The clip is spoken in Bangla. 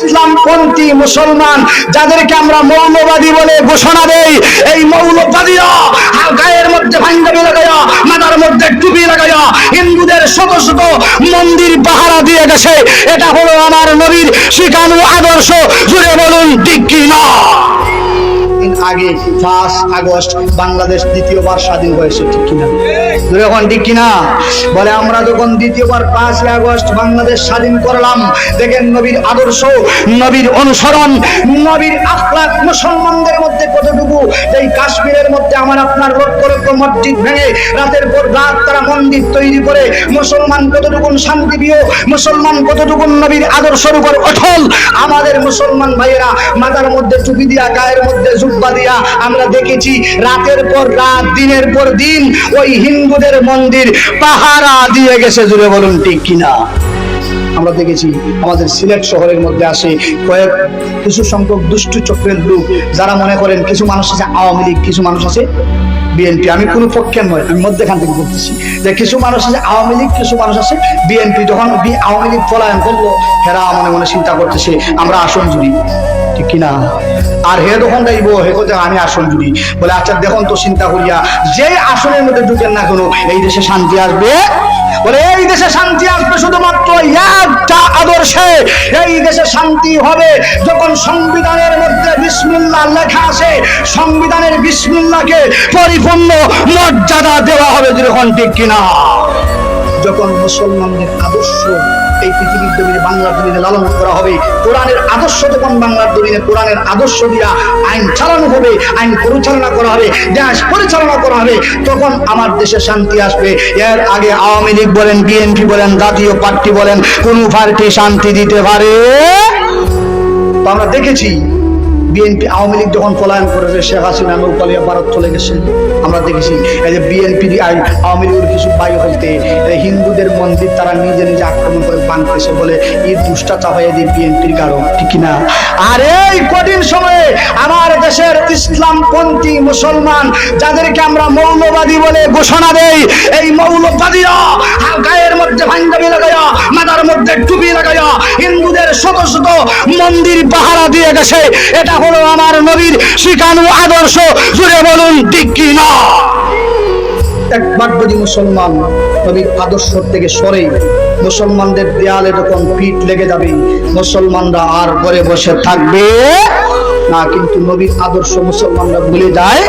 ইসলামপন্থী মুসলমান যাদেরকে আমরা মৌলবাদী বলে ঘোষণা দেই, এই মৌলবাদীরা গায়ের মধ্যে পাঞ্জাবি লাগায়া, মাথার মধ্যে টুপি লাগায়া হিন্দুদের শত শত মন্দির পাহারা দিয়ে গেছে। এটা হলো আমার নবীর শিখানো আদর্শ। জুড়ে বলুন ঠিক কি না? আগে 5 আগস্ট বাংলাদেশ দ্বিতীয়বার স্বাধীন হয়েছে, ঠিক কিনা? যখন ঠিক কিনা বলে, আমরা যখন দ্বিতীয়বার 5 আগস্ট বাংলাদেশ স্বাধীন করলাম, দেখেন নবীর আদর্শ, নবীর অনুসরণ, নবীর আখলাক মুসলমানদের মধ্যে কতটুকু। এই কাশ্মীরের মধ্যে আমার আপনার লক্ষ লক্ষ মসজিদ ভেঙে রাতের পর রাত তারা মন্দির তৈরি করে মুসলমান কতটুকু শান্তিপ্রিয়, মুসলমান কতটুকু নবীর আদর্শের উপর অটল। আমাদের মুসলমান ভাইয়েরা মাথার মধ্যে টুপি দিয়া, গায়ের মধ্যে জুব্বা দিয়া আমরা দেখেছি রাতের পর রাত, দিনের পর দিন ওই হিন্দুদের মন্দির পাহারা দিয়ে গেছে। জুড়ে বলুন ঠিক কিনা? আমরা দেখেছি আমাদের সিলেট শহরের মধ্যে আসে কিছু সংখ্যক দুষ্টু চক্রের লোক, যারা মনে করেন কিছু মানুষ আছে আওয়ামী লীগ, কিছু মানুষ আছে বিএনপি। আমি কোনো পক্ষের নয়, আমি মধ্যখান থেকে বলতেছি যে কিছু মানুষ আছে আওয়ামী লীগ, কিছু মানুষ আছে বিএনপি। যখন আওয়ামী লীগ পলায়ন করলো, হেরা মনে মনে চিন্তা করতেছে আমরা আসন জুড়ি, ঠিক কিনা? আর হে তখন যাইব, হে কোথায় আমি আসন জুড়ি। বলে আচ্ছা দেখুন তো চিন্তা করিয়া, যে আসনের মধ্যে ঢুকেন না কোনো, এই দেশে শান্তি আসবে? বলে এই দেশে শান্তি আসবে শুধুমাত্র একটা আদর্শে। এই দেশে শান্তি হবে যখন সংবিধানের মধ্যে বিসমিল্লাহ লেখা আছে, সংবিধানের বিসমিল্লাহকে পরিপূর্ণ মর্যাদা দেওয়া হবে। যখন ঠিক কিনা? যখন মুসলমানদের আদর্শ এই পৃথিবীর জমিনে, বাংলার জমিনে লালন করা হবে, কোরআনের আদর্শ যখন বাংলার জমিনে কোরআনের আদর্শ দিয়া আইন চালানো হবে, আইন পরিচালনা করা হবে, দেশ পরিচালনা করা হবে, তখন আমার দেশে শান্তি আসবে। এর আগে আওয়ামী লীগ বলেন, বিএনপি বলেন, জাতীয় পার্টি বলেন, কোন পার্টি শান্তি দিতে পারে? তো আমরা দেখেছি বিএনপি আওয়ামী লীগ যখন পলায়ন করেছে, শেখ হাসিনা নৌকালিয়া ভারত চলে গেছে। আমরা দেখেছি এই যে বিএনপি আওয়ামী লীগের কিছু বায়ু হইতে হিন্দুদের মন্দির তারা নিজে নিজে আক্রমণ করে বানতেছে, বলে এই দুষ্টা চাপাইয়া দিয়ে বিএনপির কারণ, ঠিক কিনা? আর এই কঠিন সময়ে আমার দেশের ইসলামপন্থী মুসলমান যাদেরকে আমরা মৌলবাদী বলে ঘোষণা দেই, এই মৌলবাদীরা গায়ের মধ্যে পাঞ্জাবি লাগায়া, মাথার মধ্যে টুপি লাগায়া হিন্দুদের শত শত মন্দির পাহারা দিয়ে গেছে। এটা হলো আমার নবীর শিখানো আদর্শ। জুড়ে বলুন ঠিক কি না? একবার যদি মুসলমান নবীর আদর্শ থেকে সরে মুসলমানদের দেয়ালে যখন পিঠ লেগে যাবে, মুসলমানরা আর ঘরে বসে থাকবে না। কিন্তু নবীর আদর্শ মুসলমানরা ভুলে যায়।